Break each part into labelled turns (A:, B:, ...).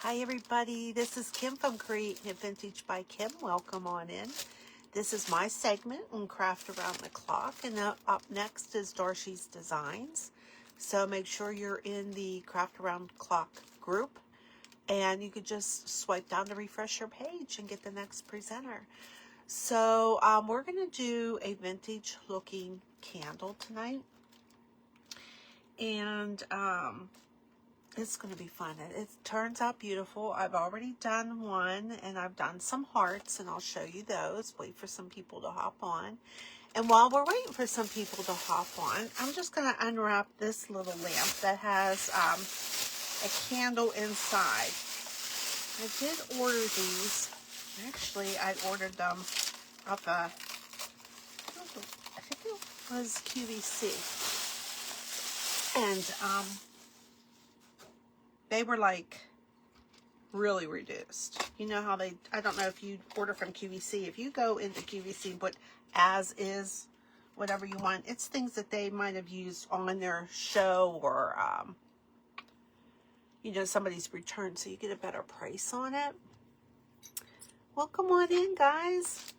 A: Hi everybody, this is Kim from Creating It Vintage by Kim. Welcome on in. This is my segment on Craft Around the Clock, and up next is Darcy's Designs. So make sure you're in the Craft Around the Clock group, and you could just swipe down to refresh your page and get the next presenter. So we're going to do a vintage looking candle tonight, and it's going to be fun. It turns out beautiful. I've already done one, and I've done some hearts, and I'll show you those. Wait for some people to hop on. And while we're waiting for some people to hop on, I'm just going to unwrap this little lamp that has a candle inside. I did order these. Actually, I ordered them off I think it was QVC. And they were like really reduced. You know how I don't know if you order from QVC. If you go into QVC and put as is, whatever you want, it's things that they might have used on their show or, somebody's return, so you get a better price on it. Well, come on in, guys.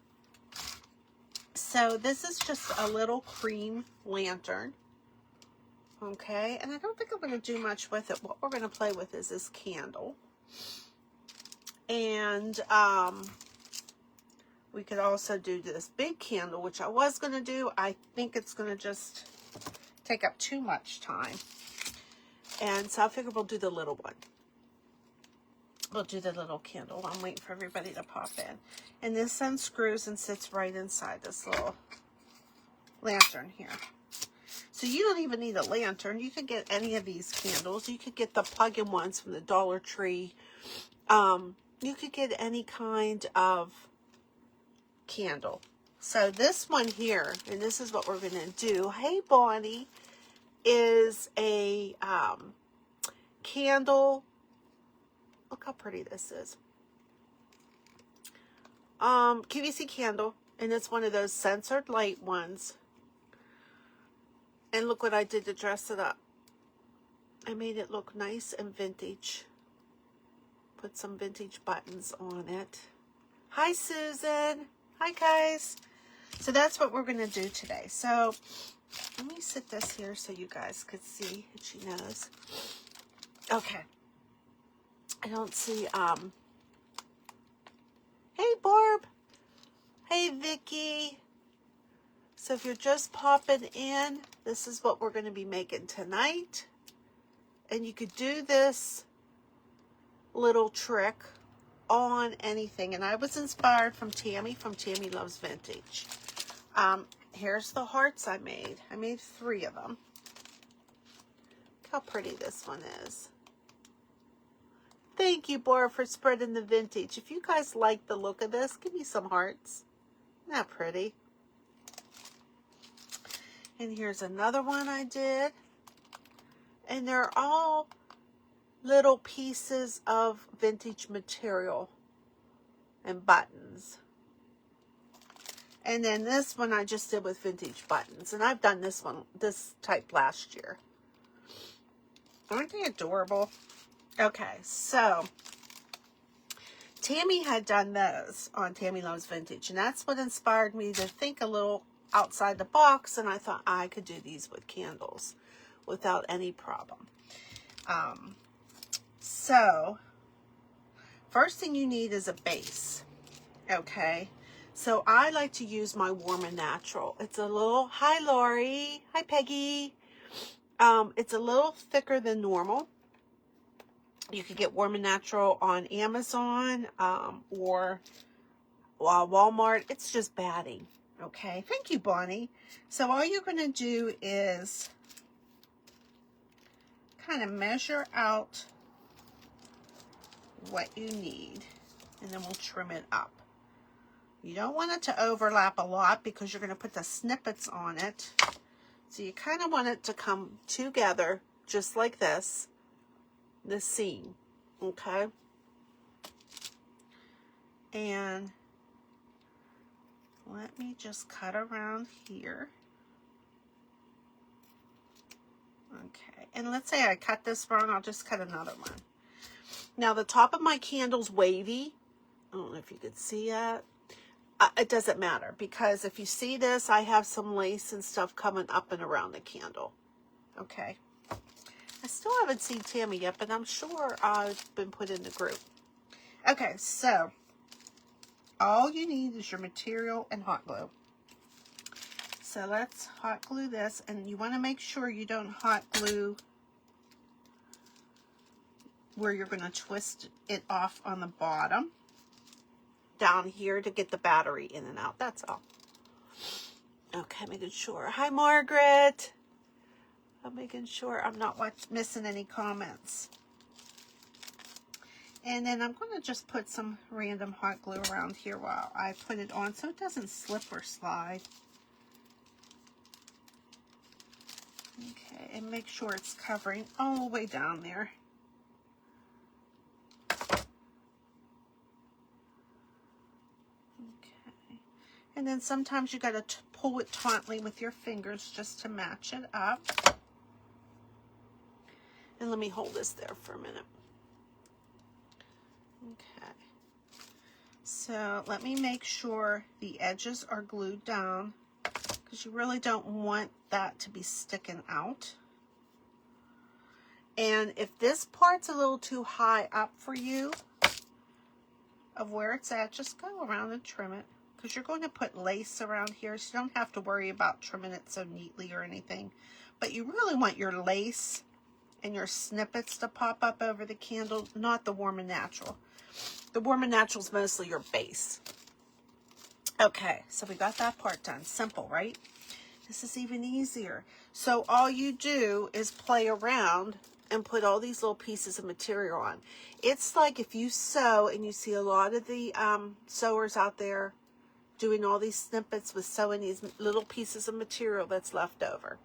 A: So this is just a little cream lantern. Okay, and I don't think I'm going to do much with it. What we're going to play with is this candle. And we could also do this big candle, which I was going to do. I think it's going to just take up too much time. And so I figure we'll do the little one. We'll do the little candle. I'm waiting for everybody to pop in. And this unscrews and sits right inside this little lantern here. So you don't even need a lantern. You could get any of these candles. You could get the plug-in ones from the Dollar Tree. You could get any kind of candle. So this one here, and this is what we're going to do. Hey, Bonnie, is a candle. Look how pretty this is. QVC candle, and it's one of those censored light ones. And look what I did to dress it up. I made it look nice and vintage. Put some vintage buttons on it. Hi, Susan. Hi, guys. So that's what we're going to do today. So let me sit this here so you guys could see that she knows. Okay. I don't see, hey, Barb. Hey, Vicky. So if you're just popping in, this is what we're going to be making tonight. And you could do this little trick on anything. And I was inspired from Tammy Loves Vintage. Here's the hearts I made. I made 3 of them. Look how pretty this one is. Thank you, Bora, for spreading the vintage. If you guys like the look of this, give me some hearts. Isn't that pretty? And here's another one I did. And they're all little pieces of vintage material and buttons. And then this one I just did with vintage buttons. And I've done this type last year. Aren't they adorable? Okay, so Tammy had done those on Tammy Loves Vintage. And that's what inspired me to think a little outside the box, and I thought I could do these with candles without any problem. So first thing you need is a base. Okay, so I like to use my Warm and Natural. It's a little, hi Lori, hi Peggy. It's a little thicker than normal. You could get Warm and Natural on Amazon or Walmart. It's just batting. Okay, thank you, Bonnie. So all you're going to do is kind of measure out what you need, and then we'll trim it up. You don't want it to overlap a lot because you're going to put the snippets on it. So you kind of want it to come together just like this, the seam, okay? And let me just cut around here. Okay, and let's say I cut this wrong, I'll just cut another one. Now the top of my candle's wavy. I don't know if you could see that. It doesn't matter, because if you see this, I have some lace and stuff coming up and around the candle. Okay. I still haven't seen Tammy yet, but I'm sure I've been put in the group. Okay, so all you need is your material and hot glue. So let's hot glue this, and you want to make sure you don't hot glue where you're going to twist it off on the bottom down here to get the battery in and out. That's all. Okay, making sure. Hi, Margaret. I'm making sure I'm not missing any comments. And then I'm going to just put some random hot glue around here while I put it on so it doesn't slip or slide. Okay, and make sure it's covering all the way down there. Okay. And then sometimes you got to pull it tautly with your fingers just to match it up. And let me hold this there for a minute. Okay. So let me make sure the edges are glued down, because you really don't want that to be sticking out. And if this part's a little too high up for you of where it's at, just go around and trim it, because you're going to put lace around here, so you don't have to worry about trimming it so neatly or anything. But you really want your lace and your snippets to pop up over the candle, not the warm and natural. The warm and natural is mostly your base. Okay, so we got that part done. Simple, right? This is even easier. So all you do is play around and put all these little pieces of material on. It's like if you sew, and you see a lot of the sewers out there doing all these snippets with sewing these little pieces of material that's left over.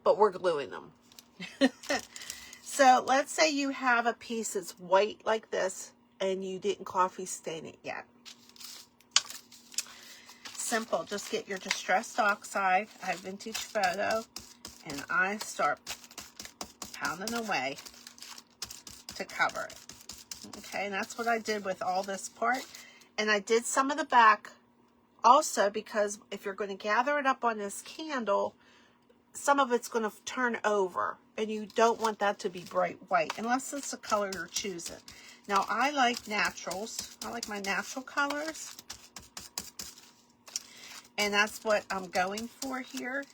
A: But we're gluing them. So let's say you have a piece that's white like this and you didn't coffee stain it yet. Simple. Just get your distressed oxide. I have Vintage Photo, and I start pounding away to cover it. Okay, and that's what I did with all this part. And I did some of the back also, because if you're going to gather it up on this candle, some of it's going to turn over, and you don't want that to be bright white unless it's the color you're choosing. Now I like naturals. I like my natural colors, and that's what I'm going for here.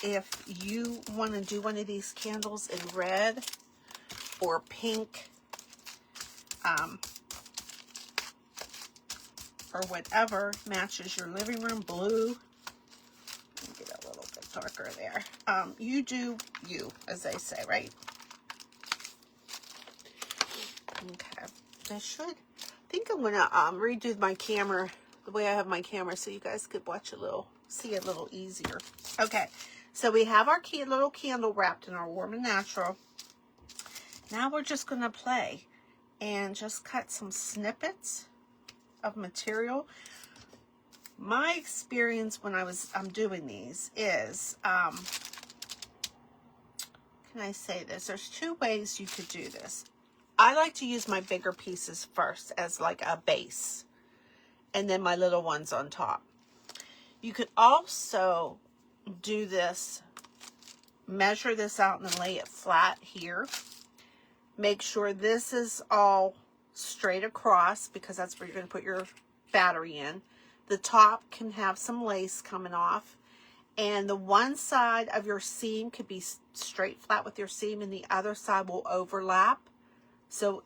A: If you want to do one of these candles in red or pink, or whatever matches your living room, blue, get a little bit darker there. You do you, as they say, right? Okay. I think I'm gonna redo my camera the way I have my camera, so you guys could watch see a little easier. Okay, so we have our little candle wrapped in our warm and natural. Now we're just gonna play and just cut some snippets of material. My experience when I'm doing these is, can I say this? There's two ways you could do this. I like to use my bigger pieces first as like a base, and then my little ones on top. You could also do this, measure this out and then lay it flat here. Make sure this is all straight across, because that's where you're going to put your battery in. The top can have some lace coming off, and the one side of your seam could be straight flat with your seam, and the other side will overlap, so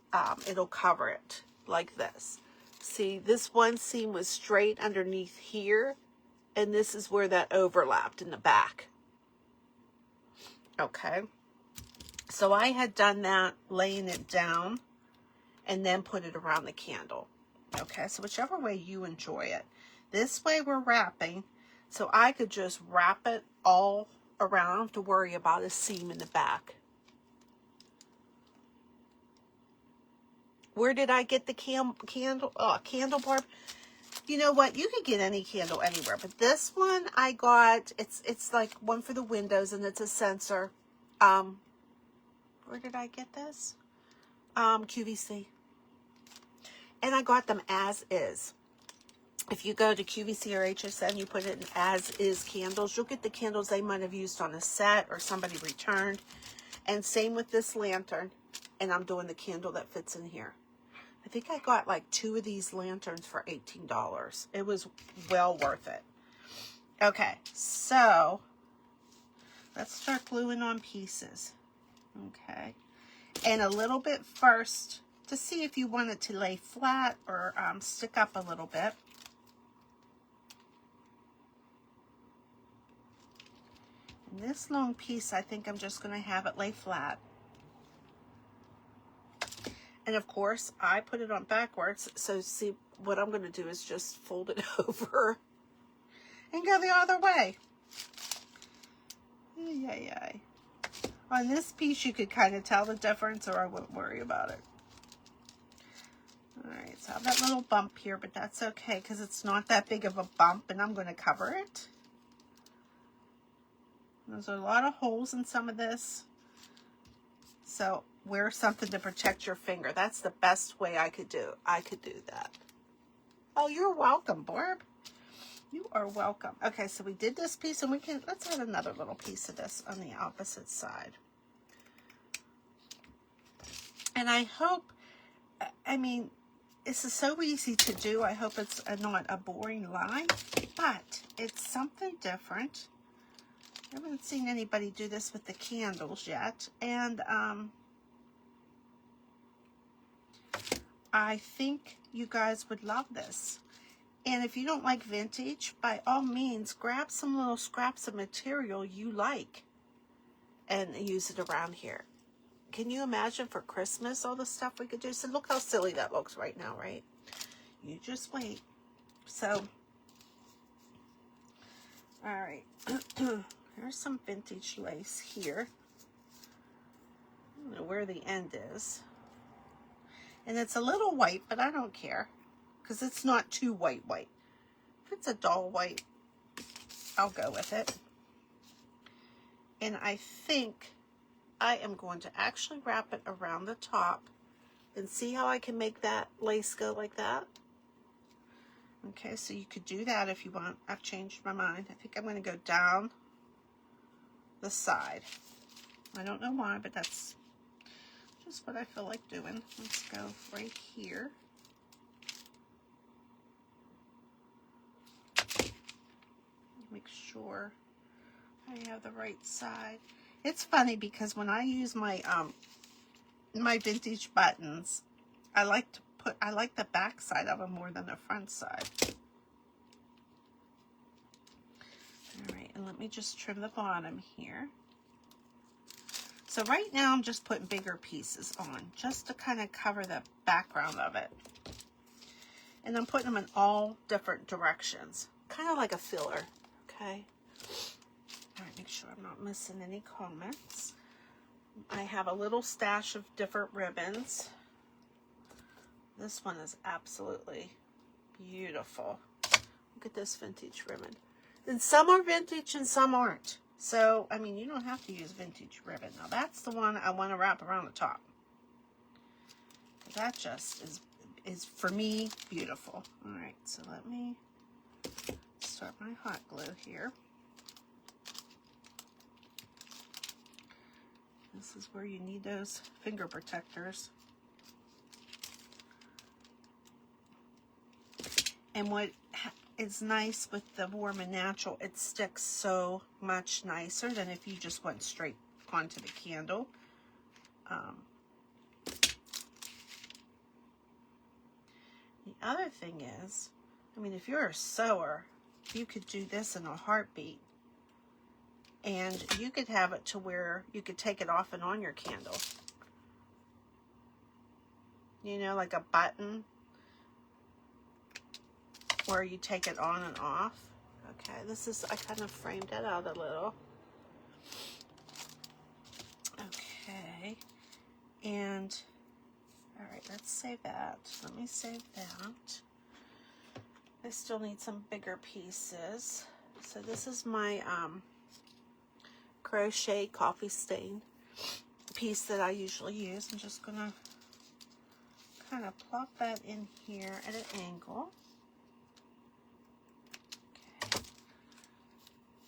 A: it'll cover it like this. See, this one seam was straight underneath here, and this is where that overlapped in the back. Okay, so I had done that, laying it down, and then put it around the candle. Okay, so whichever way you enjoy it. This way we're wrapping, so I could just wrap it all around. I don't have to worry about a seam in the back. Where did I get the candle barb? You know what? You could get any candle anywhere, but this one I got, it's like one for the windows, and it's a sensor. Where did I get this? QVC. And I got them as is. If you go to QVC or HSN, you put it in as is candles, you'll get the candles they might have used on a set or somebody returned. And same with this lantern. And I'm doing the candle that fits in here. I think I got like 2 of these lanterns for $18. It was well worth it. Okay, so let's start gluing on pieces. Okay, and a little bit first to see if you want it to lay flat or stick up a little bit. And this long piece, I think I'm just going to have it lay flat. And of course, I put it on backwards, so see, what I'm going to do is just fold it over and go the other way. Yay. On this piece, you could kind of tell the difference, or I wouldn't worry about it. All right, so I have that little bump here, but that's okay because it's not that big of a bump, and I'm going to cover it. There's a lot of holes in some of this, so wear something to protect your finger. That's the best way I could do. I could do that. Oh, you're welcome, Barb. You are welcome. Okay, so we did this piece, and let's add another little piece of this on the opposite side. And I hope, I mean, this is so easy to do. I hope it's not a boring line, but it's something different. I haven't seen anybody do this with the candles yet, and I think you guys would love this. And if you don't like vintage, by all means, grab some little scraps of material you like and use it around here. Can you imagine for Christmas all the stuff we could do? So look how silly that looks right now, right? You just wait. So, all right. Here's some vintage lace here. I don't know where the end is. And it's a little white, but I don't care, because it's not too white. If it's a dull white, I'll go with it. And I think I am going to actually wrap it around the top and see how I can make that lace go like that. Okay, so you could do that if you want. I've changed my mind. I think I'm going to go down the side. I don't know why, but that's just what I feel like doing. Let's go right here. Make sure I have the right side. It's funny because when I use my my vintage buttons, I like the back side of them more than the front side. All right, and let me just trim the bottom here. So right now I'm just putting bigger pieces on just to kind of cover the background of it. And I'm putting them in all different directions, kind of like a filler, okay? All right, make sure I'm not missing any comments. I have a little stash of different ribbons. This one is absolutely beautiful. Look at this vintage ribbon. And some are vintage and some aren't. So, I mean, you don't have to use vintage ribbon. Now, that's the one I want to wrap around the top. That just is for me, beautiful. All right, so let me start my hot glue here. This is where you need those finger protectors. And what is nice with the Warm and Natural, it sticks so much nicer than if you just went straight onto the candle. The other thing is, I mean, if you're a sewer, you could do this in a heartbeat. And you could have it to where you could take it off and on your candle. You know, like a button where you take it on and off. Okay, this is, I kind of framed that out a little. Okay, and all right, let's save that. Let me save that. I still need some bigger pieces. So this is my crochet coffee stain piece that I usually use. I'm just gonna kind of plop that in here at an angle. Okay.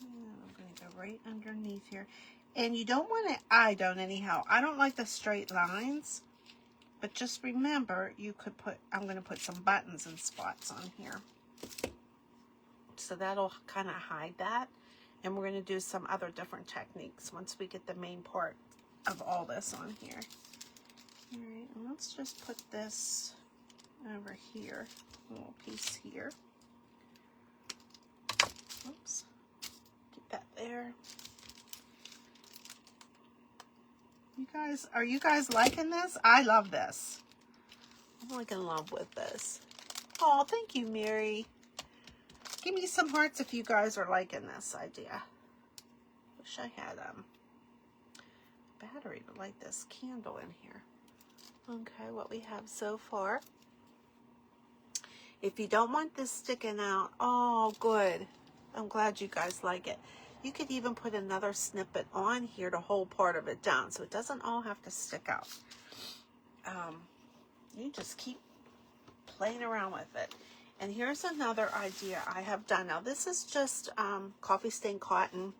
A: And I'm going to go right underneath here. And you don't want to, I don't anyhow, I don't like the straight lines. But just remember, you could put, I'm going to put some buttons and spots on here. So that'll kind of hide that. And we're going to do some other different techniques once we get the main part of all this on here. All right, and let's just put this over here, a little piece here. Oops, get that there. You guys, are you guys liking this? I love this. I'm like in love with this. Oh, thank you, Mary. Give me some hearts if you guys are liking this idea. Wish I had battery to light this candle in here. Okay, what we have so far. If you don't want this sticking out, oh, good. I'm glad you guys like it. You could even put another snippet on here to hold part of it down, so it doesn't all have to stick out. You just keep playing around with it. And here's another idea I have done. Now, this is just coffee stain cotton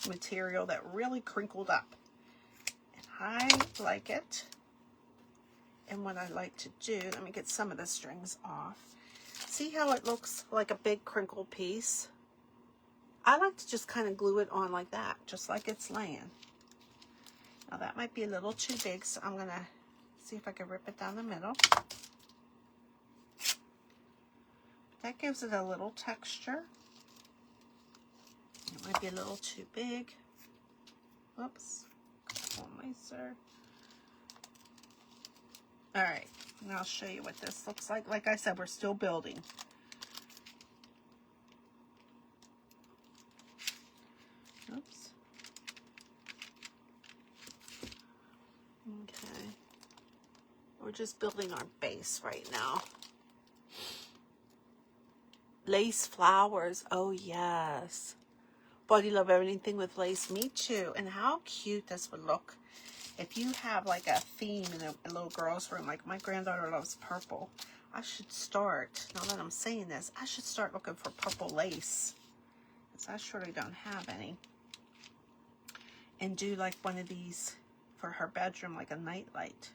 A: material that really crinkled up. And I like it. And what I like to do, let me get some of the strings off. See how it looks like a big crinkled piece? I like to just kind of glue it on like that, just like it's laying. Now that might be a little too big, so I'm gonna see if I can rip it down the middle. That gives it a little texture. It might be a little too big. Whoops, a little nicer. All right, and I'll show you what this looks like. Like I said, we're still building. Oops. Okay. We're just building our base right now. Lace flowers. Oh, yes. Body love everything with lace. Me too. And how cute this would look if you have like a theme in a little girl's room. Like my granddaughter loves purple. I should start, now that I'm saying this, I should start looking for purple lace. Because I surely don't have any. And do like one of these for her bedroom, like a night light.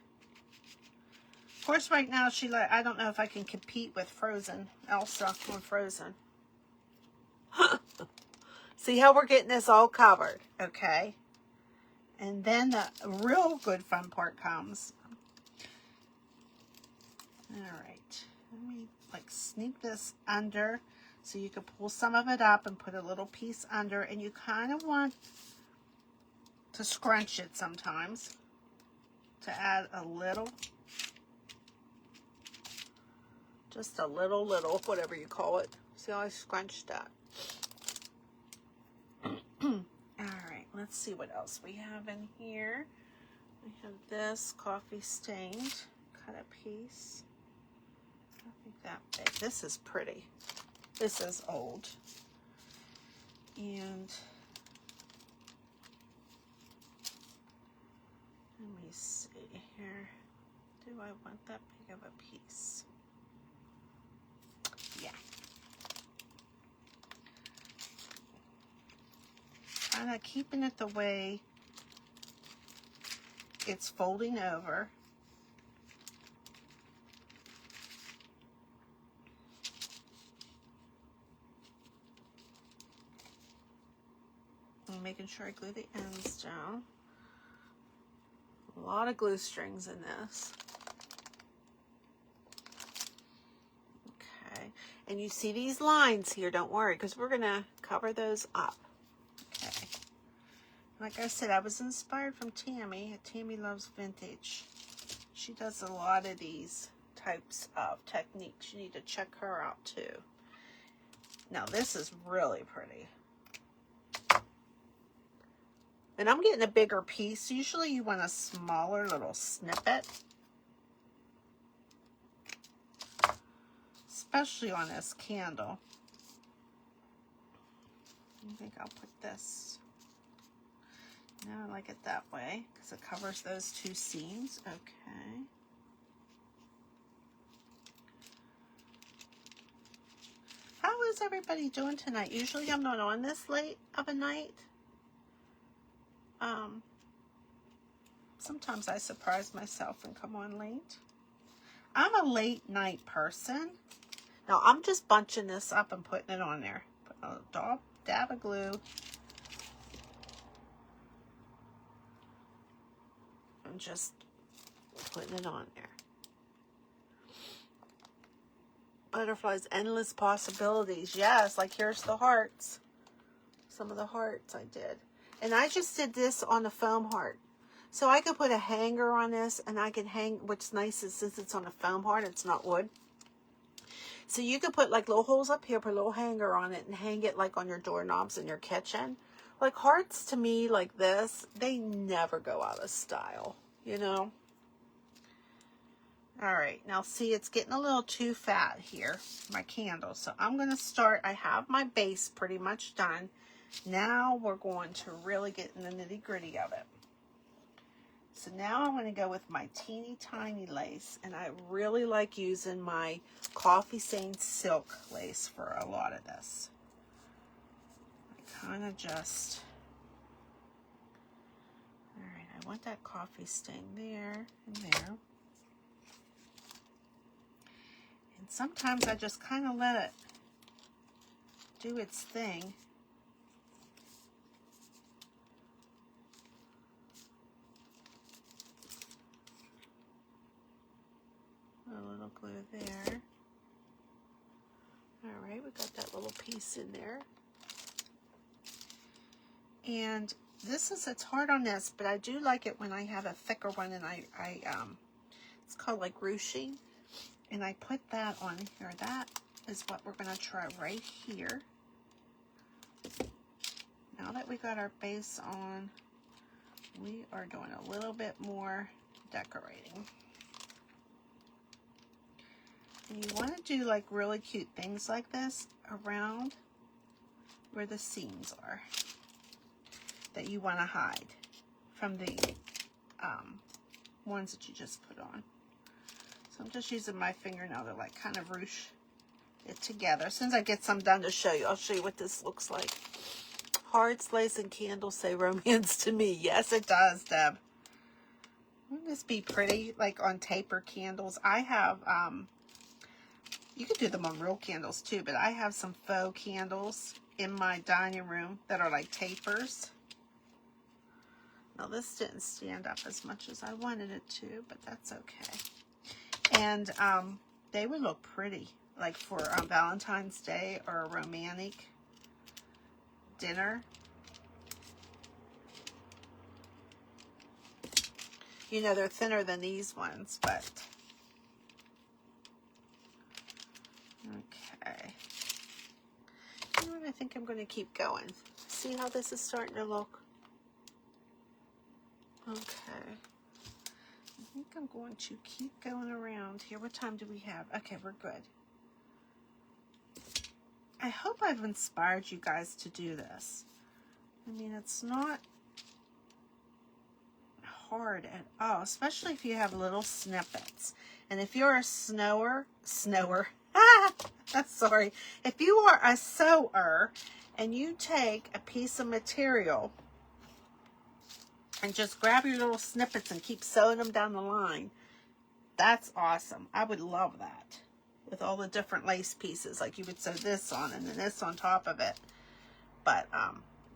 A: Of course, right now, I don't know if I can compete with Frozen, Elsa on Frozen. See how we're getting this all covered, okay? And then the real good fun part comes. All right, let me like sneak this under so you can pull some of it up and put a little piece under, and you kind of want to scrunch it sometimes to add a little, just a little, whatever you call it. See how I scrunched that? All right, let's see what else we have in here. We have this coffee stained, cut a piece. I think that big. This is pretty. This is old. And let me see here. Do I want that big of a piece? Yeah. Kind of keeping it the way it's folding over. And making sure I glue the ends down. A lot of glue strings in this. Okay, and you see these lines here, don't worry, because we're gonna cover those up. Okay, like I said, I was inspired from Tammy. Tammy Loves Vintage. She does a lot of these types of techniques. You need to check her out too. Now this is really pretty. And I'm getting a bigger piece. Usually you want a smaller little snippet. Especially on this candle. I think I'll put this. Now I like it that way because it covers those two seams. Okay. is everybody doing tonight? Usually I'm not on this late of a night. Sometimes I surprise myself and come on late. I'm a late night person. Now I'm just bunching this up and putting it on there. Put a little dab of glue. And just putting it on there. Butterflies, endless possibilities. Yes, like here's the hearts. Some of the hearts I did. And I just did this on a foam heart. So I could put a hanger on this and I can hang, what's nice is since it's on a foam heart, it's not wood. So you could put like little holes up here, put a little hanger on it and hang it like on your doorknobs in your kitchen. Like hearts to me like this, they never go out of style, you know? All right, now see, it's getting a little too fat here, my candle. So I'm going to start, I have my base pretty much done. Now we're going to really get in the nitty gritty of it. So now I'm going to go with my teeny tiny lace, and I really like using my coffee stained silk lace for a lot of this. I kind of just, all right, I want that coffee stain there and there. And sometimes I just kind of let it do its thing. A little glue there. All right, we got that little piece in there. And this is, it's hard on this, but I do like it when I have a thicker one, and it's called like ruching. And I put that on here. That is what we're going to try right here. Now that we got our base on, we are doing a little bit more decorating. And you want to do like really cute things like this around where the seams are that you want to hide from the ones that you just put on. So I'm just using my fingernail to like kind of ruche it together. As soon as I get some done to show you, I'll show you what this looks like. Hearts, lace, and candles say romance to me. Yes, it does, Deb. Wouldn't this be pretty, like on taper candles? I have, you could do them on real candles too, but I have some faux candles in my dining room that are like tapers. Now this didn't stand up as much as I wanted it to, but that's okay. And they would look pretty, like for Valentine's Day or a romantic dinner. You know, they're thinner than these ones, but okay. You know what, I think I'm going to keep going. See how this is starting to look? Okay. I think I'm going to keep going around here. What time do we have? Okay, we're good. I hope I've inspired you guys to do this. I mean, it's not hard at all, especially if you have little snippets. And if you're a snower, sorry, if you are a sewer and you take a piece of material and just grab your little snippets and keep sewing them down the line, that's awesome. I would love that with all the different lace pieces. Like you would sew this on and then this on top of it. But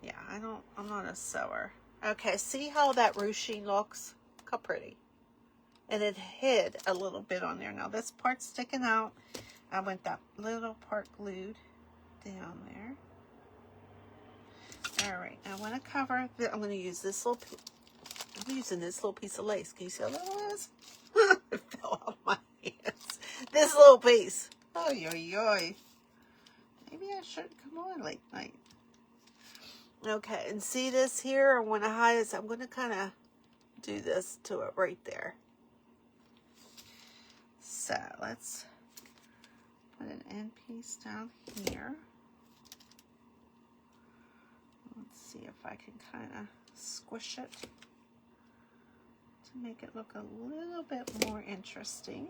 A: yeah, I'm not a sewer. Okay, see how that ruching looks? Look how pretty. And it hid a little bit on there. Now this part's sticking out. I want that little part glued down there. All right, I want to cover, I'm going to use this little, I'm using this little piece of lace. Can you see how little it is? It fell out of my hands. This little piece. Oh, yoy. Maybe I shouldn't come on late night. Okay, and see this here? I want to hide this. I'm going to kind of do this to it right there. So let's put an end piece down here. Let's see if I can kind of squish it to make it look a little bit more interesting.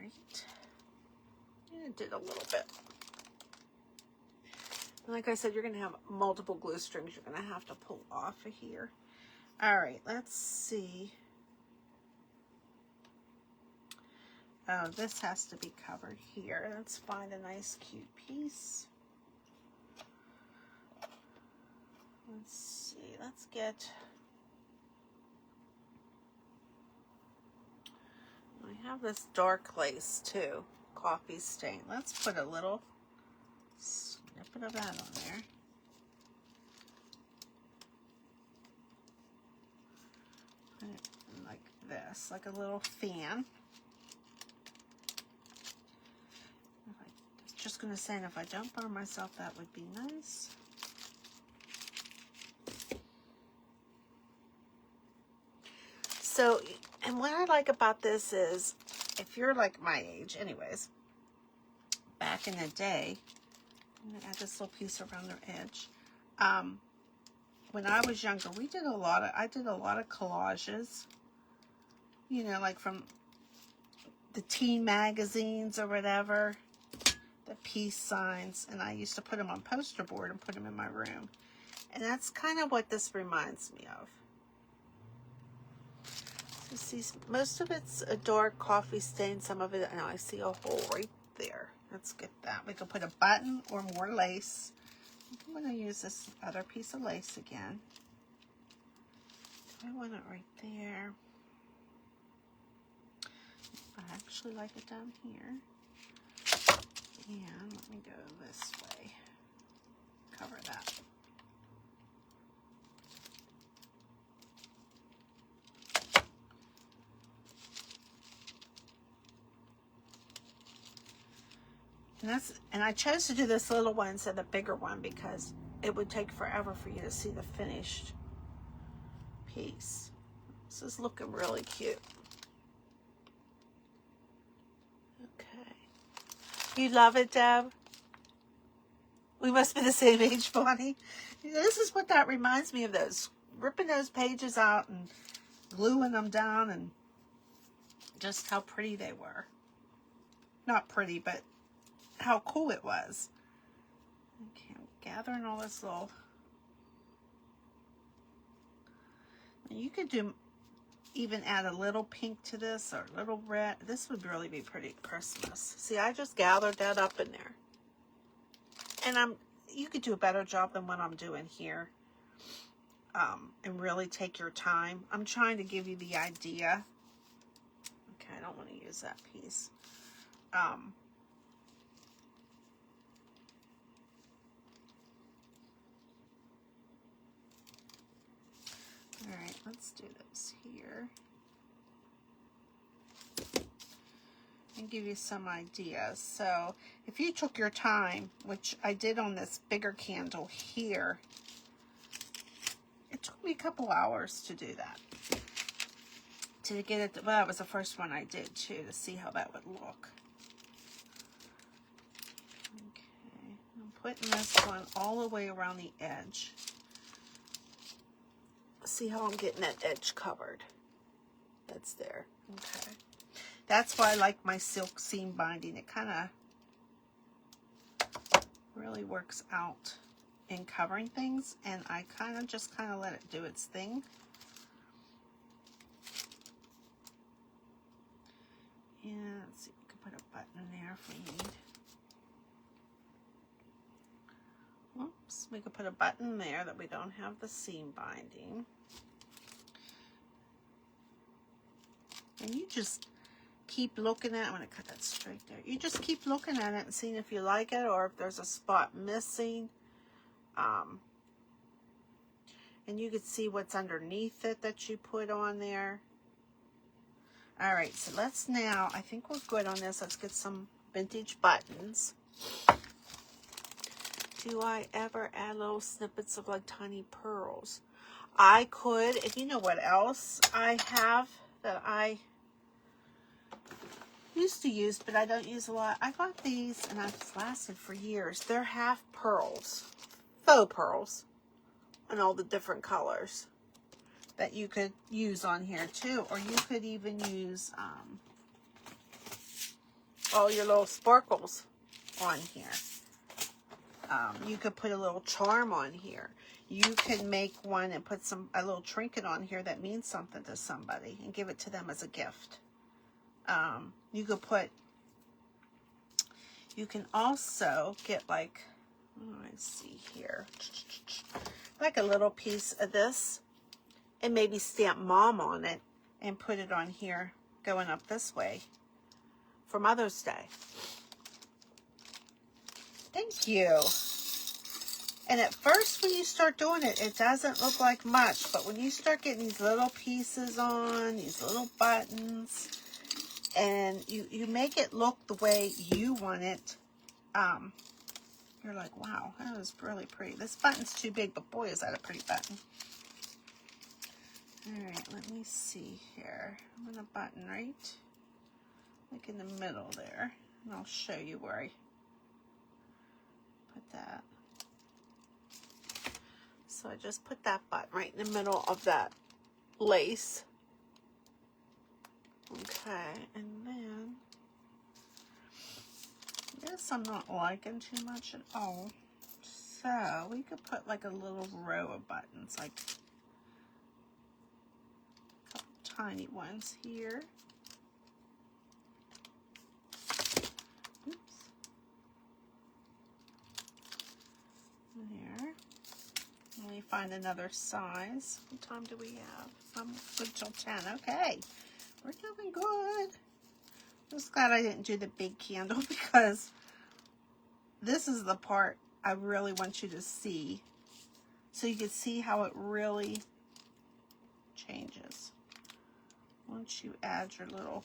A: right. Yeah, it did a little bit. And like I said, you're going to have multiple glue strings you're going to have to pull off of here. All right, let's see. Oh, this has to be covered here. Let's find a nice, cute piece. Let's see. Let's get... I have this dark lace too, coffee stain. Let's put a little snippet of that on there. Put it like this, like a little fan. Just going to say, and if I don't burn myself, that would be nice. So, and what I like about this is, if you're like my age, anyways, back in the day, I'm going to add this little piece around their edge. When I was younger, I did a lot of collages, you know, like from the teen magazines or whatever, the peace signs, and I used to put them on poster board and put them in my room. And that's kind of what this reminds me of. So see, most of it's a dark coffee stain, some of it, and I see a hole right there. Let's get that. We can put a button or more lace. I'm going to use this other piece of lace again. I want it right there. I actually like it down here. And let me go this way. Cover that. And I chose to do this little one instead of the bigger one because it would take forever for you to see the finished piece. This is looking really cute. Okay. You love it, Deb? We must be the same age, Bonnie. This is what that reminds me of, those ripping those pages out and gluing them down, and just how pretty they were. Not pretty, but how cool it was. Okay, I'm gathering all this little... You could even add a little pink to this or a little red. This would really be pretty Christmas. See, I just gathered that up in there. And you could do a better job than what I'm doing here. And really take your time. I'm trying to give you the idea. Okay, I don't want to use that piece. All right, let's do this here. And give you some ideas. So if you took your time, which I did on this bigger candle here, it took me a couple hours to do that. To get it, well, that was the first one I did too, to see how that would look. Okay, I'm putting this one all the way around the edge. See how I'm getting that edge covered. That's there. Okay. That's why I like my silk seam binding. It kind of really works out in covering things, and I just let it do its thing. And let's see, we can put a button in there if we need. Oops, we could put a button there that we don't have the seam binding. And you just keep looking at it. I'm going to cut that straight there. You just keep looking at it and seeing if you like it or if there's a spot missing. And you can see what's underneath it that you put on there. All right, so let's now, I think we're good on this. Let's get some vintage buttons. Do I ever add little snippets of like tiny pearls? I could, and you know what else I have that I used to use, but I don't use a lot. I got these, and I've lasted for years. They're half pearls, faux pearls, and all the different colors that you could use on here too, or you could even use all your little sparkles on here. You could put a little charm on here. You can make one and put a little trinket on here that means something to somebody and give it to them as a gift. You can also get like, let's see here, like a little piece of this and maybe stamp mom on it and put it on here going up this way for Mother's Day. Thank you. And at first when you start doing it, it doesn't look like much, but when you start getting these little pieces on, these little buttons, and you make it look the way you want it, you're like, wow, that was really pretty. This button's too big, but boy, is that a pretty button. All right, let me see here. I'm going to button right like in the middle there, and I'll show you where I put that. So I just put that button right in the middle of that lace. Okay, and then this I'm not liking too much at all. So we could put like a little row of buttons, like a couple tiny ones here. Oops. There. Let me find another size. What time do we have? I'm good till 10. Okay. We're doing good. Just glad I didn't do the big candle because this is the part I really want you to see. So you can see how it really changes once you add your little.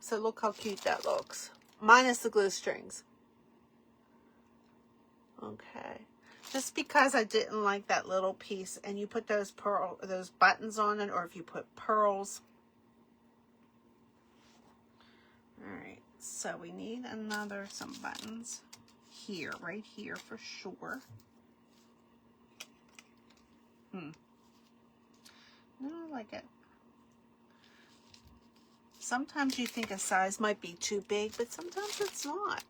A: So look how cute that looks. Minus the glue strings. Okay. Just because I didn't like that little piece, and you put those buttons on it, or if you put pearls. All right, so we need some buttons here, right here for sure. No, I like it. Sometimes you think a size might be too big, but sometimes it's not.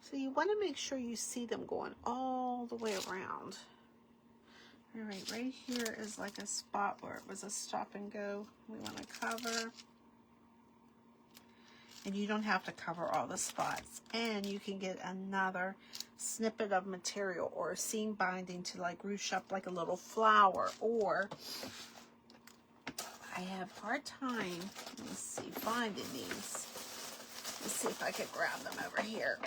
A: So you want to make sure you see them going all the way around. All right here is like a spot where it was a stop and go. We want to cover. And you don't have to cover all the spots. And you can get another snippet of material or a seam binding to like ruche up like a little flower. Or I have a hard time, let's see, finding these. Let's see if I could grab them over here.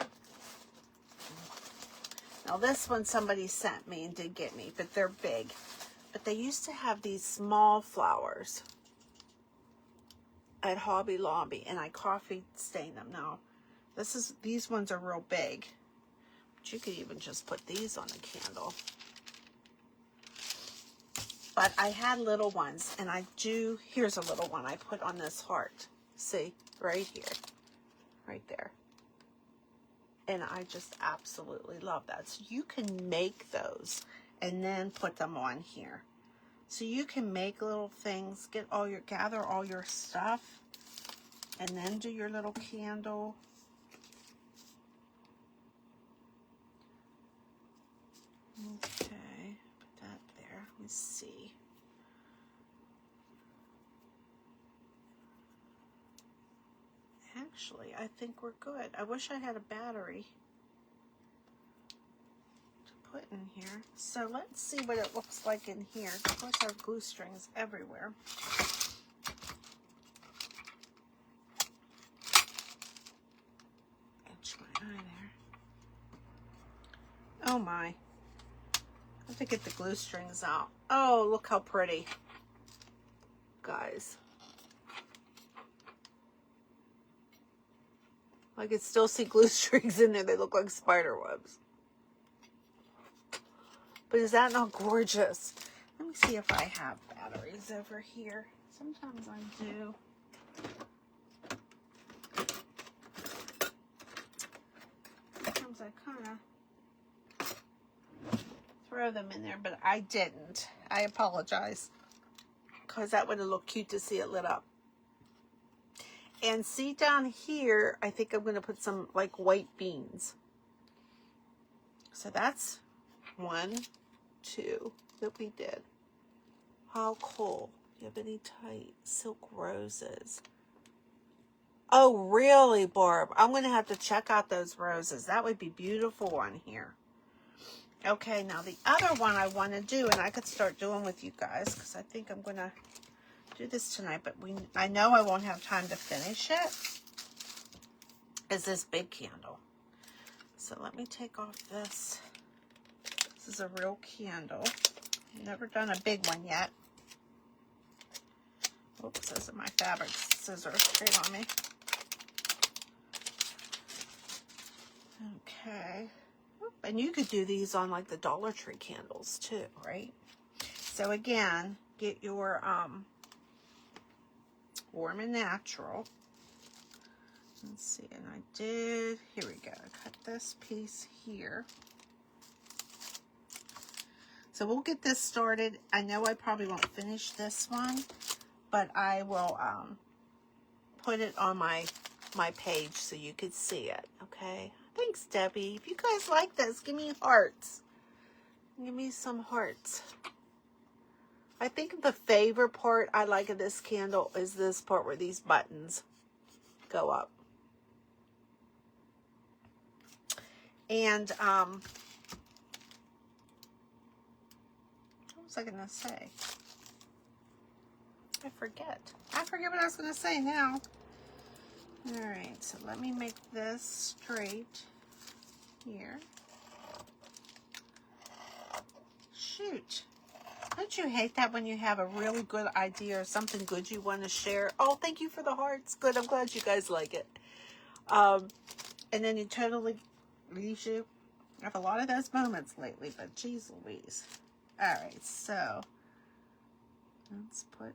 A: Now this one somebody sent me and did get me, but they're big. But they used to have these small flowers at Hobby Lobby, and I coffee stained them. Now these ones are real big, but you could even just put these on a candle. But I had little ones, and here's a little one I put on this heart. See, right here, right there. And I just absolutely love that. So you can make those and then put them on here. So you can make little things, gather all your stuff, and then do your little candle. Okay, put that there. Let's see. Actually, I think we're good. I wish I had a battery to put in here. So let's see what it looks like in here. Of course, I have glue strings everywhere. Itch my eye there. Oh my. I have to get the glue strings out. Oh, look how pretty. Guys. I can still see glue strings in there. They look like spider webs. But is that not gorgeous? Let me see if I have batteries over here. Sometimes I do. Sometimes I kind of throw them in there, but I didn't. I apologize. Because that would have looked cute to see it lit up. And see down here, I think I'm going to put some like white beans. So that's 1, 2 that we did. How cool. Do you have any tight silk roses? Oh, really, Barb? I'm going to have to check out those roses. That would be beautiful on here. Okay, now the other one I want to do, and I could start doing with you guys, because I think I'm going to do this tonight, but I know I won't have time to finish it, is this big candle. So let me take off this. This is a real candle. I've never done a big one yet. Oops, those are my fabric scissors straight on me. Okay. And you could do these on like the Dollar Tree candles too, right? So again, get your Warm and Natural. Let's see, and I did, here we go. I cut this piece here. So we'll get this started. I know I probably won't finish this one, but I will put it on my page so you could see it, okay? Thanks, Debbie. If you guys like this, give me hearts. Give me some hearts. I think the favorite part I like of this candle is this part where these buttons go up. And, what was I going to say? I forget what I was going to say now. All right, so let me make this straight here. Shoot. Don't you hate that when you have a really good idea or something good you want to share? Oh, thank you for the hearts. Good, I'm glad you guys like it. And then it totally leaves you. I have a lot of those moments lately, but geez Louise. All right, so let's put...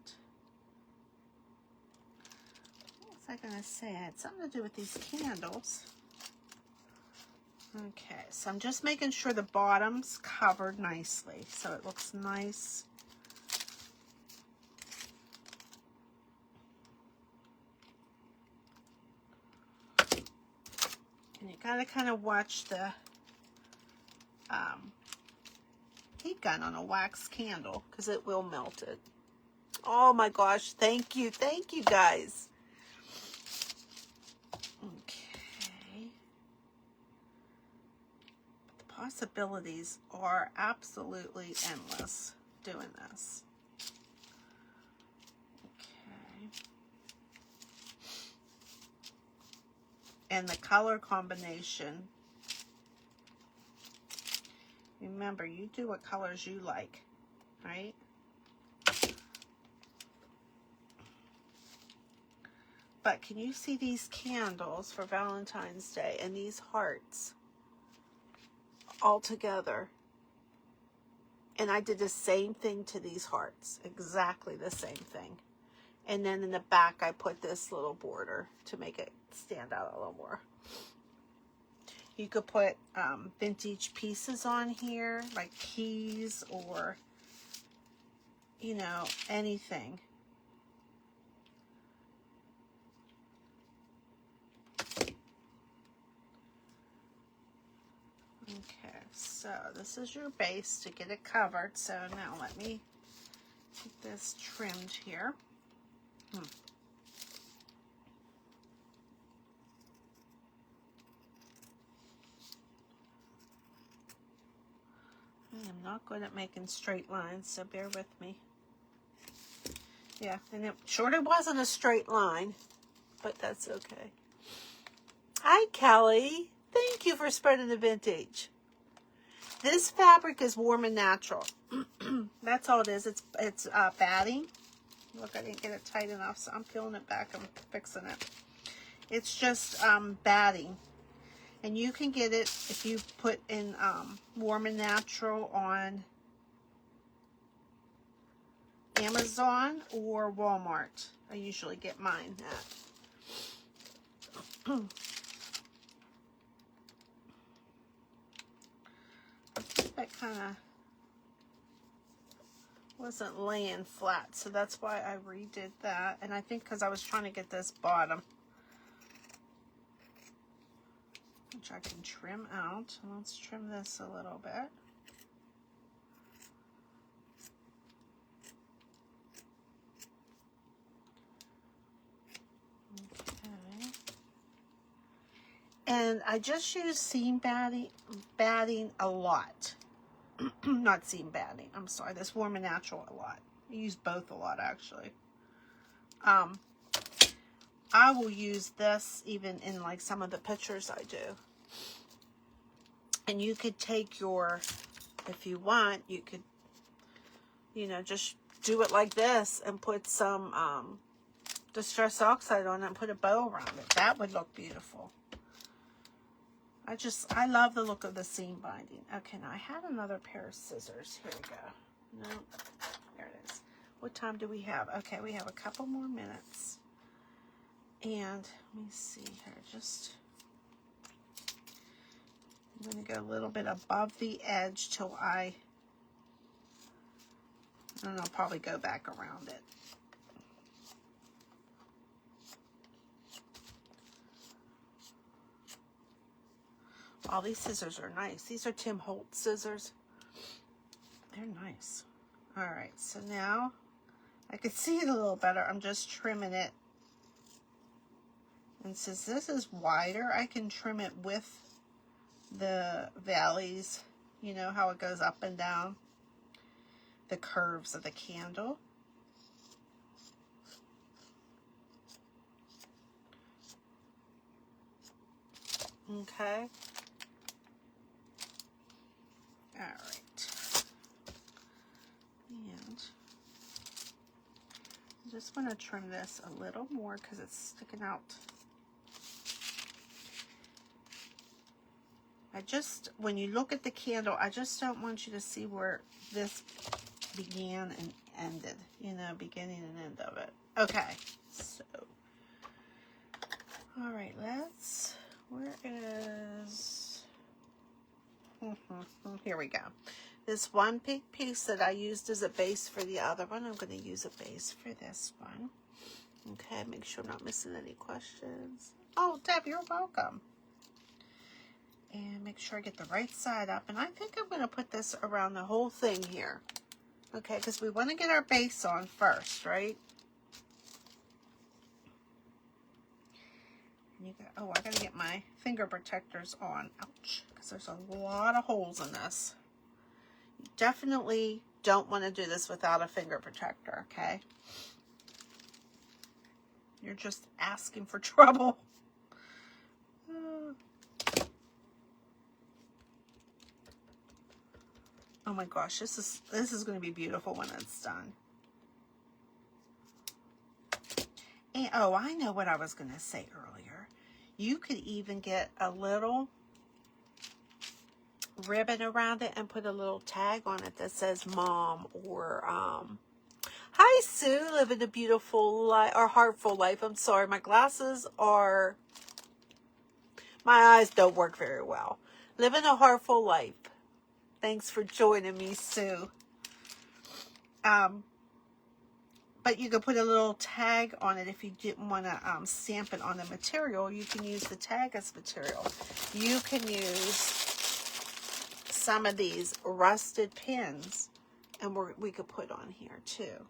A: What was I going to say? I had something to do with these candles. Okay, so I'm just making sure the bottom's covered nicely so it looks nice. And you gotta kind of watch the heat gun on a wax candle because it will melt it. Oh my gosh, thank you guys. Okay. The possibilities are absolutely endless doing this. Okay. And the color combination. Remember, you do what colors you like, right? But can you see these candles for Valentine's Day and these hearts all together? And I did the same thing to these hearts, exactly the same thing. And then in the back, I put this little border to make it stand out a little more. You could put vintage pieces on here, like keys or, you know, anything. Okay, so this is your base to get it covered. So now let me get this trimmed here. I am not good at making straight lines, so bear with me. Yeah, and it sure wasn't a straight line, but that's okay. Hi, Kelly. Thank you for spreading the vintage. This fabric is Warm and Natural. That's all it is. It's batting. Look, I didn't get it tight enough, so I'm peeling it back. I'm fixing it. It's just batting. And you can get it if you put in Warm and Natural on Amazon or Walmart. I usually get mine at. That kind of wasn't laying flat, so that's why I redid that. And I think because I was trying to get this bottom which I can trim out. Let's trim this a little bit. Okay. And I just use seam batting a lot. Not seam batting, I'm sorry. This Warm and Natural a lot. I use both a lot, actually. I will use this even in like some of the pictures I do. And you could take your, if you want, you could, you know, just do it like this and put some Distress Oxide on it and put a bow around it. That would look beautiful. I love the look of the seam binding. Okay, now I had another pair of scissors. Here we go. No, there it is. What time do we have? Okay, we have a couple more minutes. And let me see here. I'm going to go a little bit above the edge till and I'll probably go back around it. All these scissors are nice. These are Tim Holtz scissors. They're nice. All right, so now I can see it a little better. I'm just trimming it. And since this is wider, I can trim it with the valleys. You know how it goes up and down? The curves of the candle. Okay. All right. And I just want to trim this a little more because it's sticking out. When you look at the candle, I just don't want you to see where this began and ended, you know, beginning and end of it. Okay, so, all right, where is, here we go. This one big piece that I used as a base for the other one, I'm going to use a base for this one. Okay, make sure I'm not missing any questions. Oh, Deb, you're welcome. And make sure I get the right side up. And I think I'm going to put this around the whole thing here. Okay, because we want to get our base on first, right? And I got to get my finger protectors on. Ouch, because there's a lot of holes in this. You definitely don't want to do this without a finger protector, okay? You're just asking for trouble. Oh my gosh, this is going to be beautiful when it's done. And oh, I know what I was going to say earlier. You could even get a little ribbon around it and put a little tag on it that says Mom or Hi Sue, living a beautiful life or heartful life. I'm sorry, my eyes don't work very well. Living a heartful life. Thanks for joining me, Sue. But you could put a little tag on it if you didn't want to stamp it on the material. You can use the tag as material. You can use some of these rusted pins, and we could put on here too.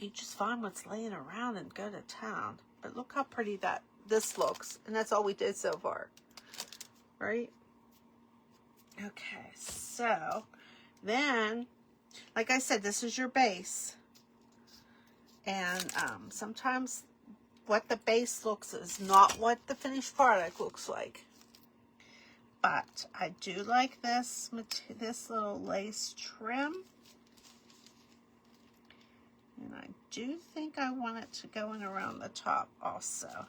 A: You just find what's laying around and go to town. But look how pretty this looks, and that's all we did so far, right? Okay, so then, like I said, this is your base. And sometimes what the base looks is not what the finished product looks like. But I do like this little lace trim. And I do think I want it to go in around the top also.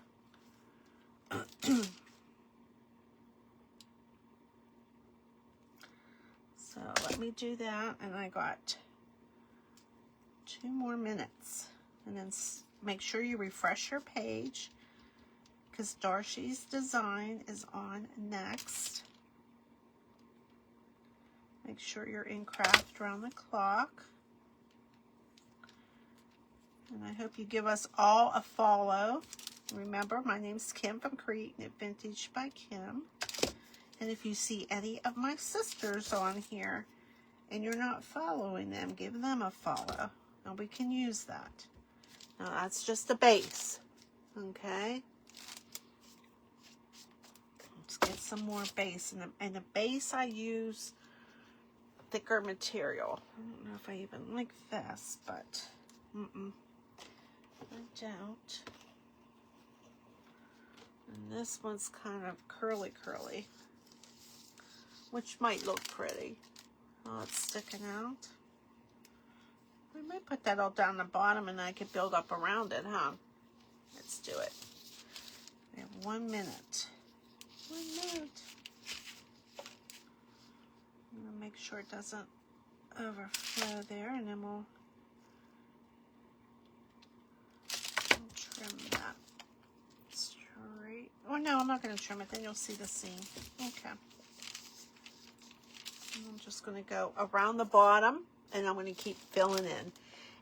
A: So let me do that, and I got 2 more minutes. And then make sure you refresh your page because Darcy's design is on next. Make sure you're in Craft Round the Clock. And I hope you give us all a follow. Remember, my name's Kim from Creating It Vintage by Kim. And if you see any of my sisters on here and you're not following them, give them a follow. And we can use that. Now, that's just the base. Okay? Let's get some more base. And the base I use thicker material. I don't know if I even like this, but I don't. And this one's kind of curly, which might look pretty. Oh, it's sticking out. We might put that all down the bottom and I could build up around it, huh? Let's do it. We have 1 minute. 1 minute. I'm going to make sure it doesn't overflow there, and then we'll trim that straight. Oh, no, I'm not going to trim it. Then you'll see the seam. Okay. And I'm just going to go around the bottom, and I'm going to keep filling in.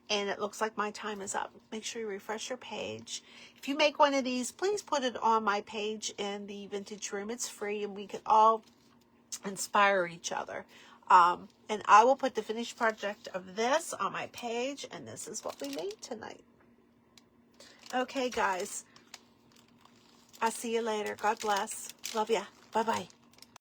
A: And it looks like my time is up. Make sure you refresh your page. If you make one of these, please put it on my page in the Vintage Room. It's free, and we can all inspire each other. And I will put the finished project of this on my page, and this is what we made tonight. Okay, guys. I'll see you later. God bless. Love ya. Bye-bye.